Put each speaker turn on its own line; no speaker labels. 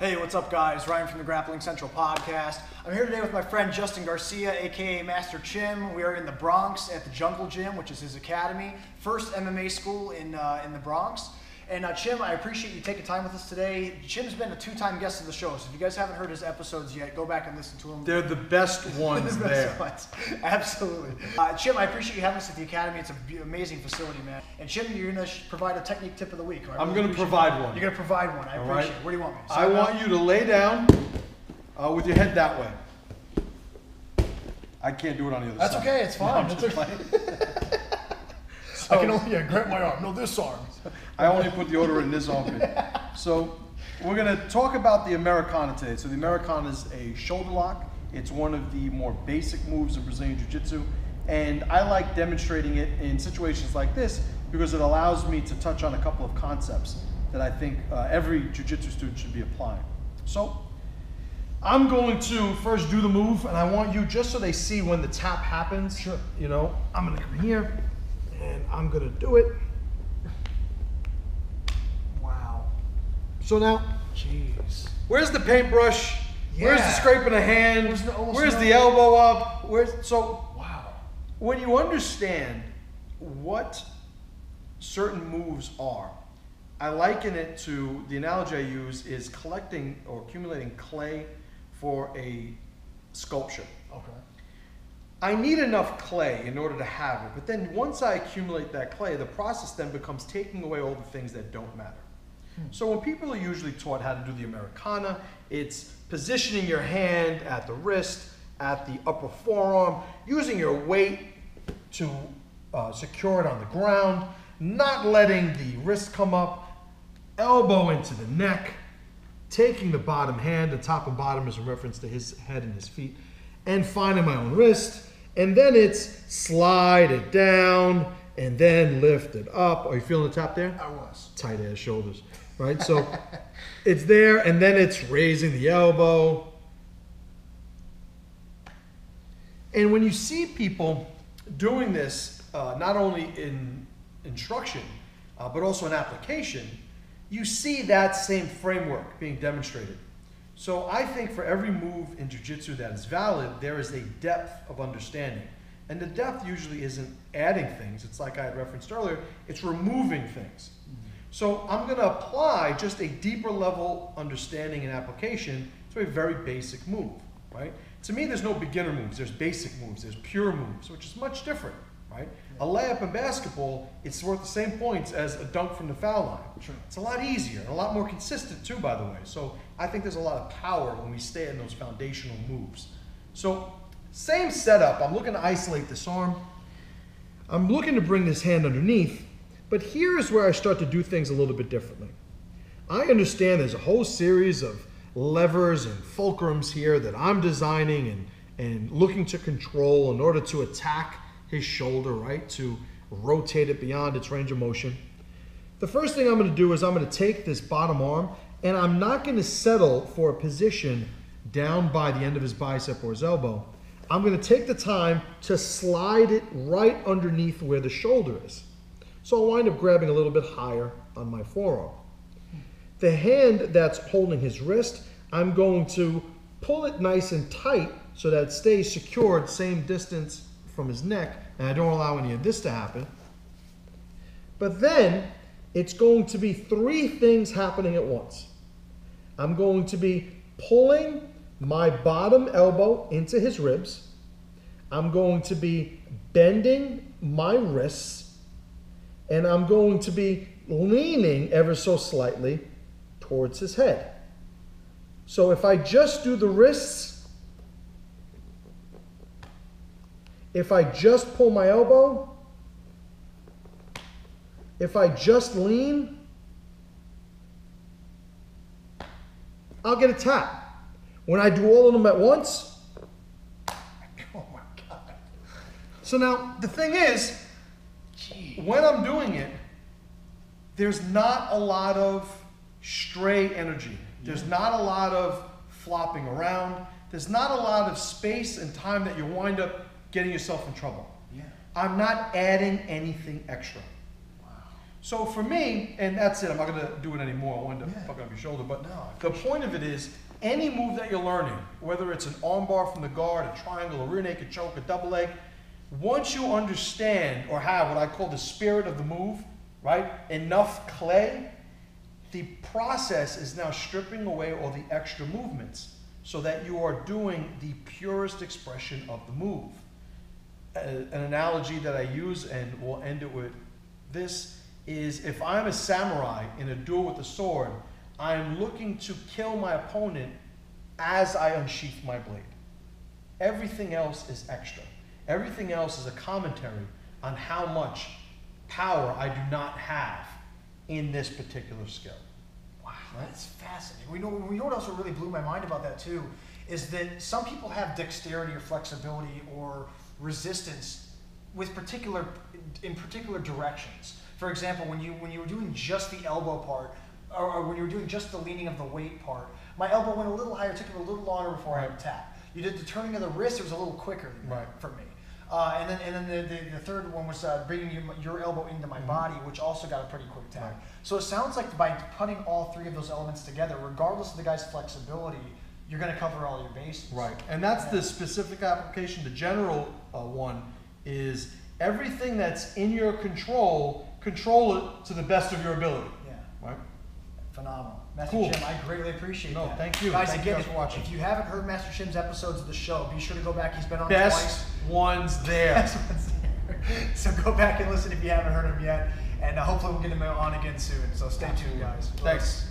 Hey, what's up guys? Ryan from the Grappling Central podcast. I'm here today with my friend Justin Garcia, aka Master Chim. We are in the Bronx at the Jungle Gym, which is his academy. First MMA school in the Bronx. And Chim, I appreciate you taking time with us today. Chim's been a two-time guest of the show, so if you guys haven't heard his episodes yet, go back and listen to them.
They're the best ones there.
Absolutely. Chim, I appreciate you having us at the academy. It's an amazing facility, man. And Chim, you're going to provide a technique tip of the week. Right?
I'm going to provide one.
You're going to provide one. I appreciate it. What do you want me to say?
I want you to lay down with your head that way. I can't do it on the other
That's
side.
Okay. It's fine.
No,
It's okay. I can only grab my arm. No, this arm.
I only put the order in this armpit. So we're going to talk about the Americana today. So the Americana is a shoulder lock. It's one of the more basic moves of Brazilian Jiu-Jitsu. And I like demonstrating it in situations like this because it allows me to touch on a couple of concepts that I think every Jiu-Jitsu student should be applying. So I'm going to first do the move, and I want you, just so they see when the tap happens,
Sure.
You know, I'm going to come here, and I'm going to do it.
Wow.
So now,
Jeez.
where's the paintbrush?
Yeah.
Where's the scraping the hand? Where's the elbow up?
Wow.
When you understand what certain moves are, I liken it to, the analogy I use is collecting or accumulating clay for a sculpture.
Okay.
I need enough clay in order to have it, but then once I accumulate that clay, the process then becomes taking away all the things that don't matter. So when people are usually taught how to do the Americana, it's positioning your hand at the wrist, at the upper forearm, using your weight to secure it on the ground, not letting the wrist come up, elbow into the neck, taking the bottom hand, the top and bottom is a reference to his head and his feet, and finding my own wrist, and then it's slide it down, and then lift it up. Are you feeling the tap there?
I was.
Tight ass shoulders, right? So it's there, and then it's raising the elbow. And when you see people doing this, not only in instruction, but also in application, you see that same framework being demonstrated. So I think for every move in Jiu-Jitsu that is valid, there is a depth of understanding. And the depth usually isn't adding things. It's like I had referenced earlier, it's removing things. So I'm going to apply just a deeper level understanding and application to a very basic move, right? To me, there's no beginner moves. There's basic moves. There's pure moves, which is much different, right? A layup in basketball, it's worth the same points as a dunk from the foul line.
Sure.
It's a lot easier and a lot more consistent too, by the way. So I think there's a lot of power when we stay in those foundational moves. So same setup. I'm looking to isolate this arm. I'm looking to bring this hand underneath, but here's where I start to do things a little bit differently. I understand there's a whole series of levers and fulcrums here that I'm designing and looking to control in order to attack his shoulder, right? To rotate it beyond its range of motion. The first thing I'm going to do is I'm going to take this bottom arm, and I'm not going to settle for a position down by the end of his bicep or his elbow. I'm going to take the time to slide it right underneath where the shoulder is. So I'll wind up grabbing a little bit higher on my forearm. The hand that's holding his wrist, I'm going to pull it nice and tight so that it stays secured, same distance from his neck, and I don't allow any of this to happen. But then it's going to be three things happening at once. I'm going to be pulling my bottom elbow into his ribs. I'm going to be bending my wrists, and I'm going to be leaning ever so slightly towards his head. So if I just do the wrists, if I just pull my elbow, if I just lean, I'll get a tap. When I do all of them at once,
Oh my God.
so now the thing is, when I'm doing it, there's not a lot of stray energy. There's not a lot of flopping around. There's not a lot of space and time that you wind up getting yourself in trouble.
Yeah.
I'm not adding anything extra.
Wow.
So for me, and that's it, I'm not gonna do it anymore. I wanted to fuck up your shoulder, but
No,
the point of it is, any move that you're learning, whether it's an arm bar from the guard, a triangle, a rear naked choke, a double leg, once you understand or have what I call the spirit of the move, right? Enough clay, the process is now stripping away all the extra movements so that you are doing the purest expression of the move. An analogy that I use, and we'll end it with this, is if I'm a samurai in a duel with a sword, I'm looking to kill my opponent as I unsheath my blade. Everything else is extra. Everything else is a commentary on how much power I do not have in this particular skill.
Wow, that's fascinating. We know what else really blew my mind about that too, is that some people have dexterity or flexibility or resistance with in particular directions. For example, when you were doing just the elbow part, or when you were doing just the leaning of the weight part, my elbow went a little higher, took it a little longer before I would tap. You did the turning of the wrist, it was a little quicker than that for me. And then the third one was bringing your elbow into my body, which also got a pretty quick tap.
Right.
So it sounds like by putting all three of those elements together, regardless of the guy's flexibility, you're going to cover all your bases.
Right, and that's the specific application. The general one is everything that's in your control, control it to the best of your ability.
Yeah.
Right?
Phenomenal. Master
Cool.
Chim, I greatly appreciate that.
No, thank you.
Guys,
Thank
again,
you guys for watching.
if you haven't heard Master Chim's episodes of the show, be sure to go back. He's been on
Best
twice.
ones there.
Best ones there. So go back and listen if you haven't heard him yet. And hopefully we'll get him on again soon. So stay tuned, guys.
Thanks.